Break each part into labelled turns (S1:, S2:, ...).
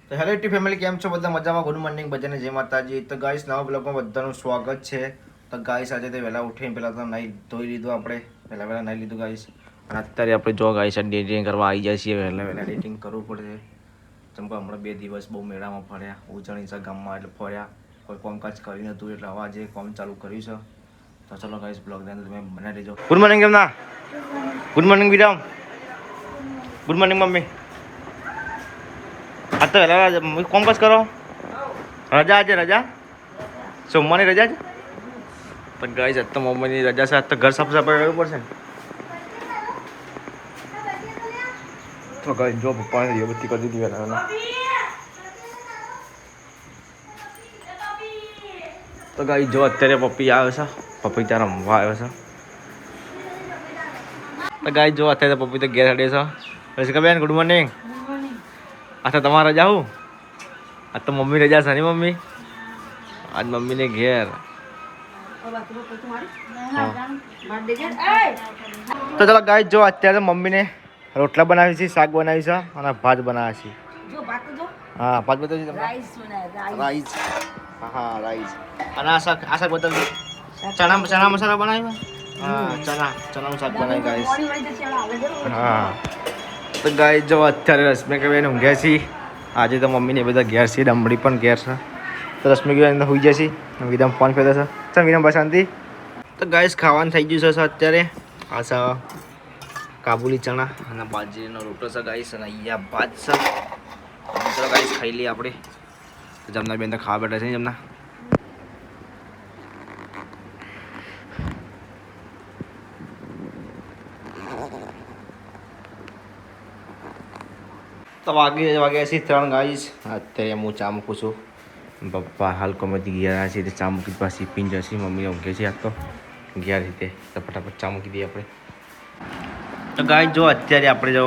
S1: તો hello YouTube family, કેમ છો બધા? મજામાં? ગુડ મોર્નિંગ બધાને, જય માતાજી. તો ગાઈસ, નવા બ્લોગમાં બધાનું સ્વાગત છે. તો ગાઈસ, આજે તો વહેલા ઉઠીને પહેલાં તો નાહી ધોઈ લીધું આપણે, વહેલા નાહી લીધું ગાઈસ. અને અત્યારે આપણે જો ગાઈસ એડિટિંગ કરવા આવી જાય છીએ. વહેલા એડિટિંગ કરવું પડશે. જેમ કે હમણાં 2 દિવસ બહુ મેળામાં ફર્યા, ઉજવણી છે ગામમાં, એટલે ફર્યા, કોઈ કામકાજ કરી નહોતું, એટલે હવે આજે કામ ચાલુ કર્યું છે. તો ચલો ગાઈસ, બ્લોગ તમે બનાવી દેજો. ગુડ મોર્નિંગ કેમ ના? ગુડ મોર્નિંગ વિરામ. Good morning mummy. આ તો વહેલા કોમ્પાસ કરો. રજા આજે રજા, સોમવારની રજા છે. પણ ગાઈસ, આજ તો મમ્મીની રજા છે. આજ તો ઘર સાફ સફાઈ કરવું પડશે ને. તો ગાઈસ જો પપ્પાને દીવાબત્તી કરી દીધી વહેલા. તો ગાઈસ જો અત્યારે પપ્પી આવે છે, પપ્પી ત્યાં રમવા આવ્યો છે. તો ગાઈસ જો અત્યારે પપ્પી તો ઘેર હડે છે. રસિકાબેન ગુડ મોર્નિંગ. આ તો તમારે રજા હું? આ તો મમ્મી રજા છે ને મમ્મી? આજ મમ્મીને ઘેર. તો ચાલો ગાઈસ જો અત્યારે મમ્મીને રોટલા બનાવી છે, શાક બનાવી છે અને ભાત બનાવે છે. હા, ભાત બતાવી તમને. રાઈસ. હા, રાઈસ. અને આ શાક બતાવી. ચણા મસાલા બનાવ્યો. હા, ચણાનું શાક બનાવી ગાઈસ. હા. તો ગાઈસ જો અત્યારે રશ્મિકાબેન ઊંઘ્યા છે. આજે તો મમ્મીને બધા ઘેર છે, ડમડી પણ ઘેર છે. તો રશ્મિકાબેન હોઈ જશે. વિરમ ફોન કર્યો છે. ચાલ વિરમ બસ શાંતિ. તો ગાઈસ ખાવાનું થઈ ગયું છે અત્યારે. આ છે કાબુલી ચણા અને બાજરીનો રોટલો છે ગાઈસ, અને અહીંયા ભાત છે. ચલો ગાઈસ ખાઈ લઈએ આપણે. જમના બેન તો ખાવા બેઠા છે જમના. તો વાગ્યા છે 3 ગાઈસ. અત્યારે હું ચા મૂકું છું. પપ્પા હાલ કોમેથી ગયા છે, ચા મૂકી પાછી પીને જશે. મમ્મીને ઊંઘે છે આજ તો ગયા રીતે. તો ફટાફટ ચા મૂકી દઈએ આપણે. તો ગાઈસ જો અત્યારે આપણે જો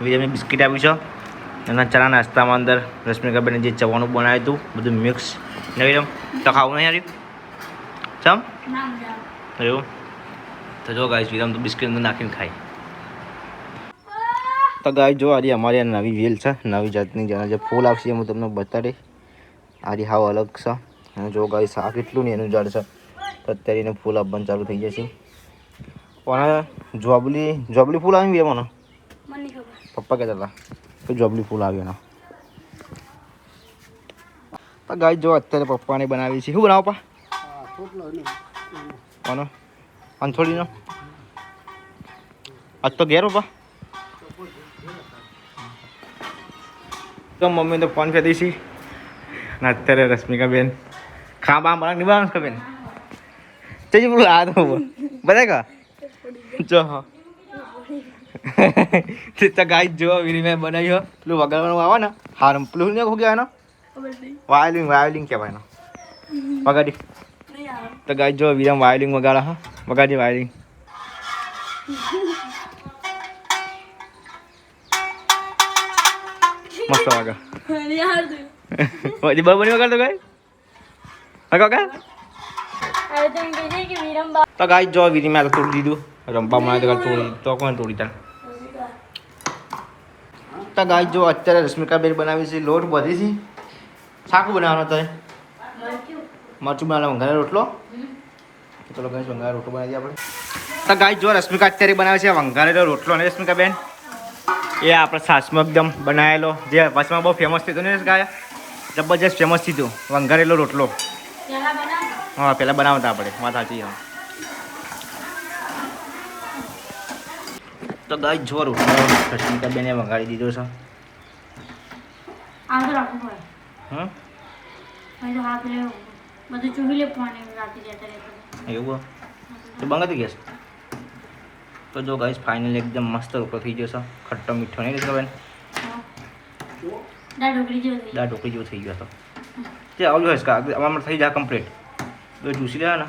S1: વિરમને બિસ્કિટ આપ્યું છે. એના ચણા નાસ્તામાં અંદર રશ્મિકાબેને જે ચવાનું બનાવ્યું હતું બધું મિક્સ. ને વિરમ તો ખાવું નહીં આવ્યું ચમ એવું? તો જો ગાઈસ વિરમ તો બિસ્કિટ અંદર નાખીને ખાય. તો ગાઈસ જો આજે અમારી નવી વેલ છે, નવી જાતની જેના જે ફૂલ આવશે હું તમને બતાડી. આજે હાવ અલગ છે. અને જો ગાઈસ આ કેટલું ને એનું ઝાડ છે. તો અત્યારે એને ફૂલ આપવાનું ચાલુ થઈ જશે. પણ જોબલી ફૂલ આવી ગયા મને પપ્પા કહેતા હતા કે જોબલી ફૂલ આવ્યો એના. તો ગાઈસ જો અત્યારે પપ્પાને બનાવી છે. શું બનાવો પપ્પા? કોનો? અંથોડીનો? આજ તો ઘેર પપ્પા. તો મમ્મી તો ફોન કરી દઈશી. ને અત્યારે રશ્મિકાબેન ખાવા બના નિભાવ બેન ચજી બોલું આ તો બધા કા જો હા. તો ગાઈસ જો વિનિમય બનાવ્યો પેલું વગાડવાનું આવે ને હારમ પેલું ને શું કહેવાય એનો? વાયોલિન કહેવાય એનો. વગાડી. તો ગાઈસ જો વિરમ વાયોલિન વગાડા. હા વગાડી વાયોલિન. મસ્ત વાગા. બરાબર નહીં વગાડતો ગાય? વગા તો ગાઈસ જો વિનિમય તોડી દીધું. રંપા બનાવી તો તોડી તો કોણ તોડી તાર? તો ગાઈસ જો અત્યારે રશ્મિકાબેન બનાવી છે લોટ બધી છે. શાકું બનાવવાનો તો મરચું બનાવવાનો વંગારેલો રોટલો. ચલો ગાઈસ વંગારેલો રોટલો બનાવી દઈએ આપણે. તો ગાઈસ જો રશ્મિકા અત્યારે બનાવે છે વંગારેલો રોટલો. અને રશ્મિકાબેન એ આપણે સાસમાં એકદમ બનાવેલો જે વચમાં બહુ ફેમસ થયું હતું ને ગાય, જબરજસ્ત ફેમસ થયું હતું વંગારેલો રોટલો. હા પહેલાં બનાવતા આપણે વાત સાચી. હા તો ગાઈસ જો રોટલો રશ્મિકાબેને વંગાડી દીધો છે. એવું તો બંગાતી ગેસ. તો જો ગાઈસ ફાઇનલી એકદમ મસ્ત રોટલો થઈ ગયો છે. ખટ્ટો મીઠો નહીં રશ્મિકાબેન? દાળ ઢોકળી જેવો થઈ ગયો હતો. તે આવડું હશે કા અમારે થઈ જાય કમ્પ્લીટ. બે ઢૂસી લેવા ને